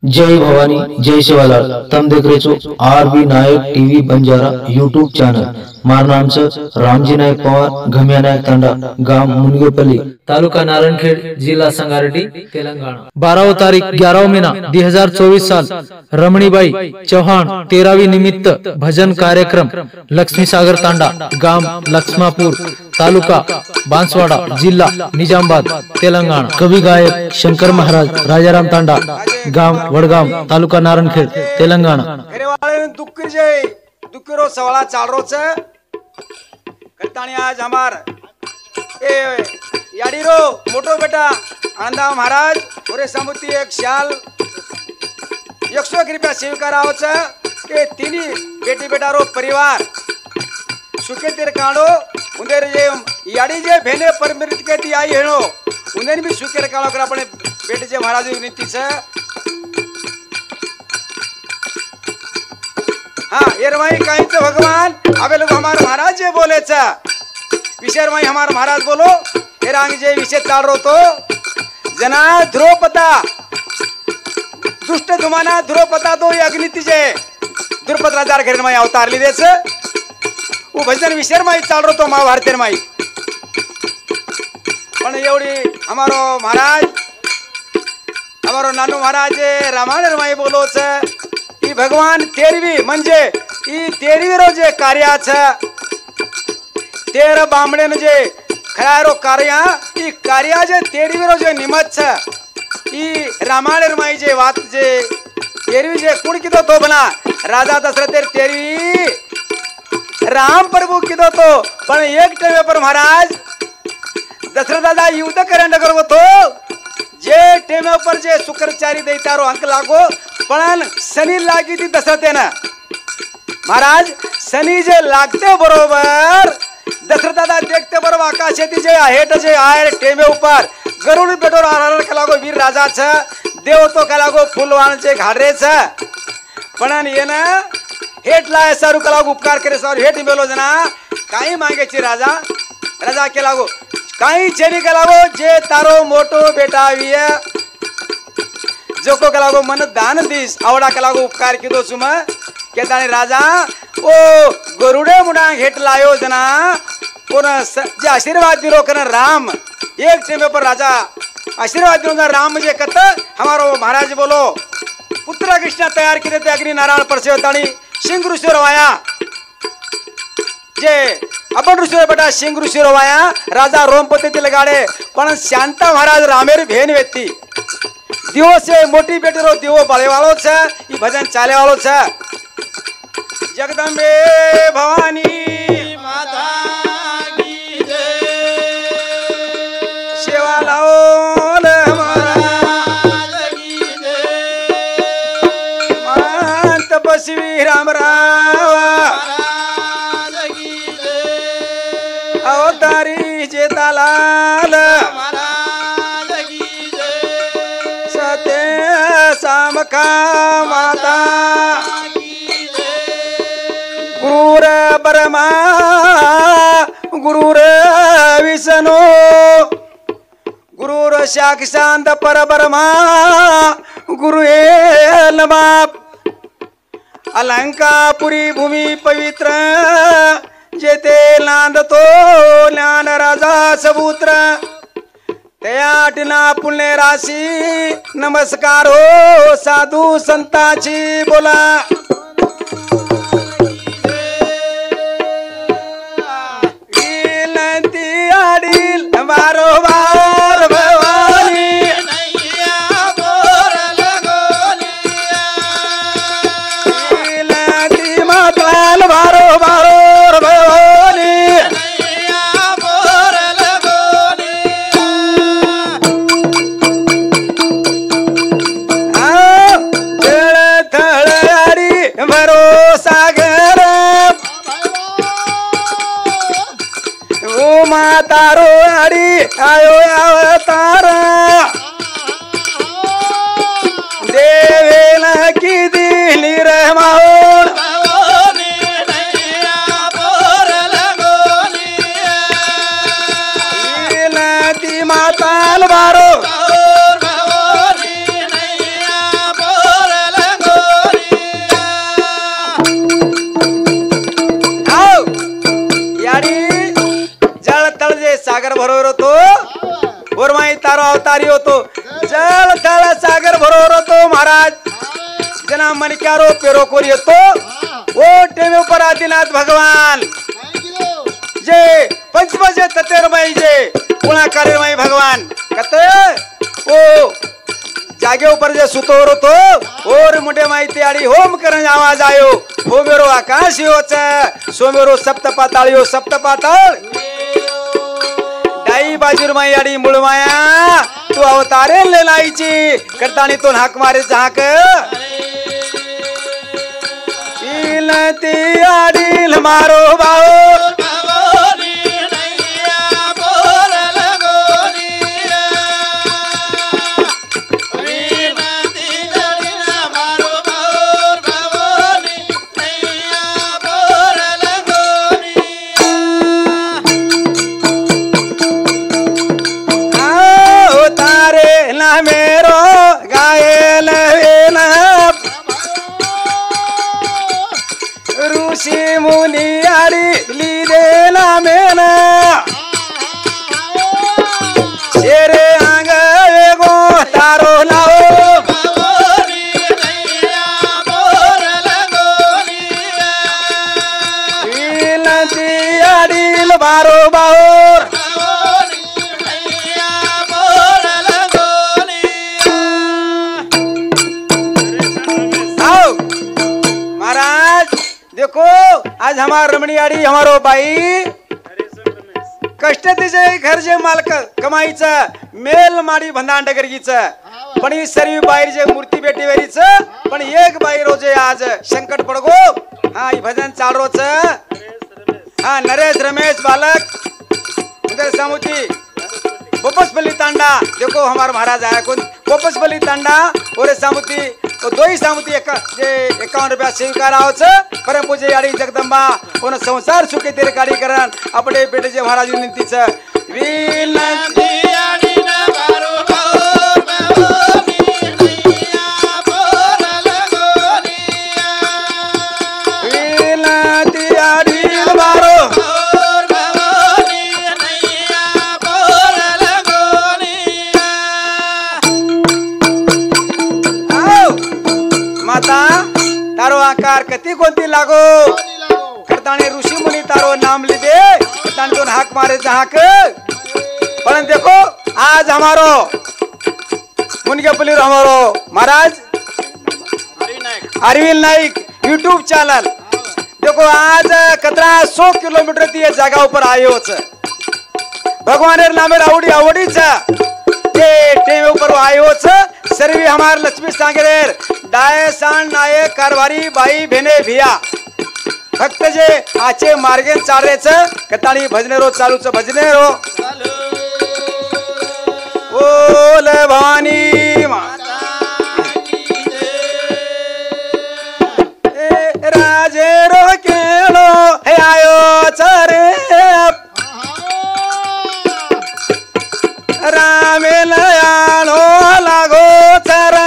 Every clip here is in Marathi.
जय भवानी जय शिवालाल। तम देख रहे છો आरबी नायक टीवी बंजारा यूट्यूब चॅनल। मार नाम से रामजी नायक पवार, घमिया नायक तांडा, गांव मुनगेपल्ली, तालुका नारायणखेड, जिला संगारेड्डी, तेलंगाना। 12 तारीख 11 महीना 2024 साल रमणीबाई चौहान 13वी निमित्त भजन कार्यक्रम लक्ष्मी सागर तांडा, गांव लक्ष्मापुर, तालुका बांसवाड़ा, जिला निजामाबाद, तेलंगाना। कवि गायक शंकर महाराज, राजाराम तांडा, गांव वडगांव, तालुका नारायणखेड, तेलंगाना। दुक्किरो सवाला चाल रो छे करतानी आज हमार ए याडीरो मोटो बेटा आनंदा महाराज ओरे समुती एक शाल 101 रुपया स्वीकार आओ छे के तीनी बेटी बेटा रो परिवार सुखे तेर कांडो उंदेर जे याडी जे भेने परमृत के दी आई हेणो उंदेर भी सुखे कांडो कर अपने बेटे जे महाराज विनती छे। हाँ ये रमाई कहीं तो भगवान अबे लोग हमारे महाराज जे बोले चा विषय रमाई हमारे महाराज बोलो ये रंग जे विषय चाल रो तो जना द्रौपदा दुष्ट धुमाना द्रौपदा दो ये अग्निति जे द्रौपद राजार घर रमाई अवतार ली देश वो भजन विषय रमाई चाल रो तो महाभारत रमाई पण एवढी हमारो महाराज हमारो नानू महाराज रामायण रमाई बोलो चा भगवान 13वी म्हणजे ई 13वी रो जे कार्य छे 13 बामणे ने जे खरारो कार्य ई कार्य जे 13वी रो जे निमित्त छे ई रामायण माई जे बात जे 13वी जे कुण कीधो तो बना राजा दशरथ 13वी राम प्रभु कीधो तो पण एक टाइम पर महाराज दशरथ दादा युद्ध करन करवो तो जे टेम पर जे शुक्राचार्य दैतारो अंक लागो पण शनि लागी थी दशरथे ना महाराज शनि जे लागते बरोबर दशरथ दादा देखते बरोबर आकाश जे हेट जे आयर टेमे ऊपर गरुड़ बेटो आरण कलागो वीर राजा छ देव तो कलागो फूलवान जे घाडरे छ पण ये ना हेट लाय सारू कलागो उपकार करे सारू हेट मेलो जना काई मांगे छी राजा राजा के लागो काई चेनी कलागो जे तारो मोटो बेटा विय जो को कलागो मन दान दीस आवड़ा कलागो उपकार कीधो सुम केतानी राजा ओ गरुड़े मुडा हेट लायो जना कोन जे आशीर्वाद दिलो कन राम एक टाइम पर राजा आशीर्वाद दिलो राम जे कत हमारो महाराज बोलो पुत्र कृष्ण तैयार कीधे ते अग्नि नारायण परसेवतानी सिंह ऋषि रवाया जे अपन ऋषि बेटा सिंह ऋषि रवाया राजा रोमपति ते लगाड़े पण शांता महाराज रामेर भेन व्यक्ति दिवो से मोटी बेटी रो दिवो बळे वालो छे ई भजन चाले वालो छे। जगदंबे भवानी माता की जय सेवा लाओ महाराज की जय मान तपस्वी राम महाराज की जय अवतारी जेतालाल सामका माता गुरुर ब्रह्मा गुरुर विष्णु गुरुर साक्षात परब्रह्मा गुरु नमः। अलंकापुरी भूमि पवित्र जेते नांदतो ज्ञान राजा सबूत्र तयाटिना पुण्य राशी नमस्कार हो साधु संताची बोला विनंती आडील वारंवार भवानी विनंती माताल वारंवार भवानी तारो आड़ी आयो अवतार देवेला की दिली रहमाओ नदी माताल बारो अवतारी होतो जल थळ सागर बरोबर होतो महाराज जना मनक्यारो पेरो कोर येतो ओ टेमे पर आदिनाथ भगवान जे पंचमजे ततेरमय जे पुणा कार्यमय भगवान कते ओ जागे ऊपर जे सुतोर होतो और मुंडे माहिती आडी होम करन आवाज आयो हो मेरो आकाश योच सो मेरो सप्त पाताळ यो सप्त पाताळ डाई बाजूर माई आडी मूळ माया तू अवतारे ले लाईची करतानी तो हाक मारे झाक इलती आडील मारो बाओ मुनि आड़ी लीदे ना मेना शेरे आंग एगो तारो लाओ इलती आड़ील बारो बाओर आओ महाराज देखो आज हमार रमणीयाड़ी हमारो बाई कष्ट तिचे घर जे मालक कमाईचा मेल माडी भंडांड करगीचा पण ही सर्व बाहेर जे मूर्ती बेटी वेरीच पण एक बाई रोजे आज संकट पडगो हा ही भजन चालरोच हा नरेश रमेश बालक उधर सामुती बोपसपल्ली तांडा देखो हमार महाराज आया कौन बोपसपल्ली तांडा और सामुती तो दो ही सामुती एक 51 रुपया स्वीकार आवच परम पूजे आड़ी जगदंबा उन संसार सुखे तेरे काडी करण अपने बेटे जे महाराज विनंतीच विनंती आड़ी ना बारो विनंती आड़ी बारो तारो आकार कती कोणती लागो करताने ऋषि मुनि तारो नाम लीधे करताने दोन हाक मारे हाक पण देखो आज हमारो मुनगेपल्ली हमारो महाराज अरविंद नाइक यूट्यूब चैनल देखो आज कतरा 100 किलोमीटर ती जगह ऊपर आयो भगवान नामे आवडी आवडीच टेम ऊपर आयो सर्वी हमार लक्ष्मी सांगरेर दायसान नायक कारभारी बाई भेने भिया भक्त जे आचे मार्गेन चालरेच कताळी भजने रो चालूच भजने रो बोल भवानी माता राजे रो केलो हे आयो चरे रामे लयालो लागो चरा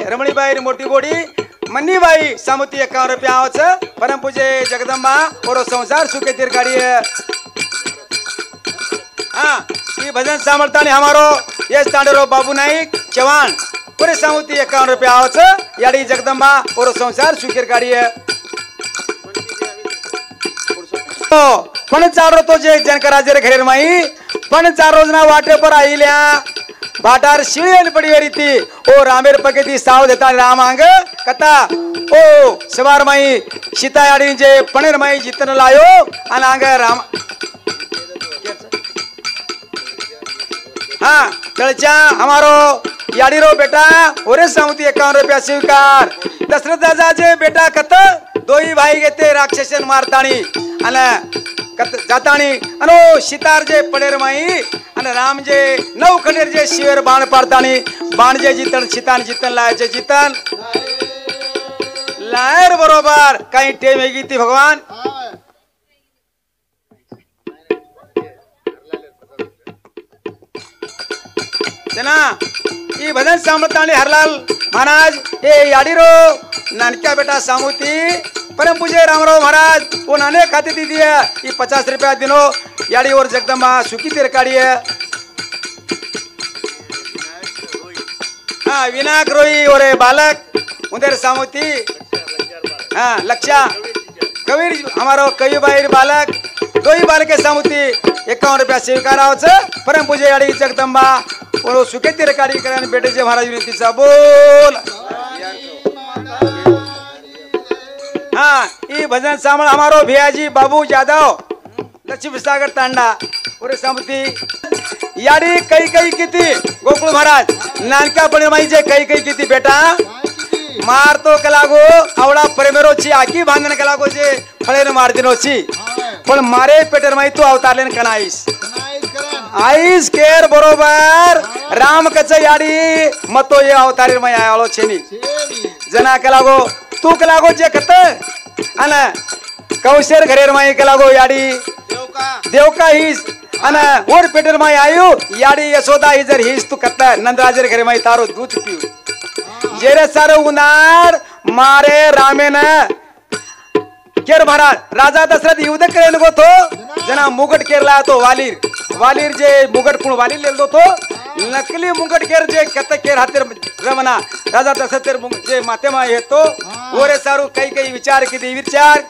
रमणी बाई मोटी बोडी मन्नी बाई सामुती 51 रुपया आवच परम पूजे जगदंबा और संसार सुखे तीर गाड़ी हाँ ये भजन सामर्थ्य हमारो ये तांडरो बाबू नाईक चव्हाण पूरे सामुती 51 रुपया आवच याडी जगदंबा और संसार सुखे गाड़ी पण चालरो तो जे जनकराजे घरेर माई पण 4 रोजना वाटे पर आईल्या भाटार शिळेन पडीवर ती ओ रामेर पकेती साव देता राम अंग कथा ओ सवार माई सीता याडी जे पणेर माई जितन लायो आणि अंग राम हाँ चलचा हमारो याडीरो बेटा ओरे सामुती 51 रुपया स्वीकार दशरथ राजा जे बेटा कत दोई भाई घेते राक्षसन मारताणी आणि कत जाताणी अनो सीतार जे पडेर माई आणि राम जे 9 खंडेर जे शिवेर बाण पाडताणी बाण जे जितन सीतान जितन लायचे जितन लायर बरोबर काही टेम हेगी ती भगवान जना ई भजन सांभळताणी हरलाल महाराज हे याडीरो नानक्या बेटा सामुती परम पूजे रामराव महाराज वो नाने खाते दी दिया ये 50 रुपया दिनो याडी और जगदम्बा सुखी तेर काढ़ी है हाँ विनायक रोई और बालक उधर सामुती हाँ लक्षा कबीर हमारो कई बाई बालक दो ही बालक के सामुती 51 रुपया स्वीकार परम पूजे याडी जगदम्बा और सुखे तेरे काढ़ी करन बेटे जे महाराज विनती सा बोल हाँ ये भजन सामल हमारो भैयाजी बाबू यादव लक्ष्मी सागर तांडा और सामती याडी कई कई किती गोकुळ महाराज नानका पण माई जे कई कई किती बेटा मार तो कलागो आवडा प्रेमेरोची आकी बांधन कलागो जे फळेन मार दिनोची पण मारे पेटर माई तू अवतारलेन कनाईस आईस केर बरोबर राम कच याडी मतो ये अवतारीर माई आलो छेनी जना कलागो तू कलागो जे कत अन कौशेर घरेर माई कलागो याडी देवका हिस अन और पेटर माई आयु याडी यशोदा ही जर हिस तू कत नंदराजर घरे माई तारो दूध पिऊ जेरे सारो उनार मारे रामेन केर महाराज राजा दशरथ युद्ध करेल गो तो जना मुगट केरला तो वालीर जे मुगट कुण वालीर लेल दो तो नकली मुगट केर जे कत केर हातेर रमना राजा दशरथ जे माते मा येतो ओरे सारू कई कई विचार की विचार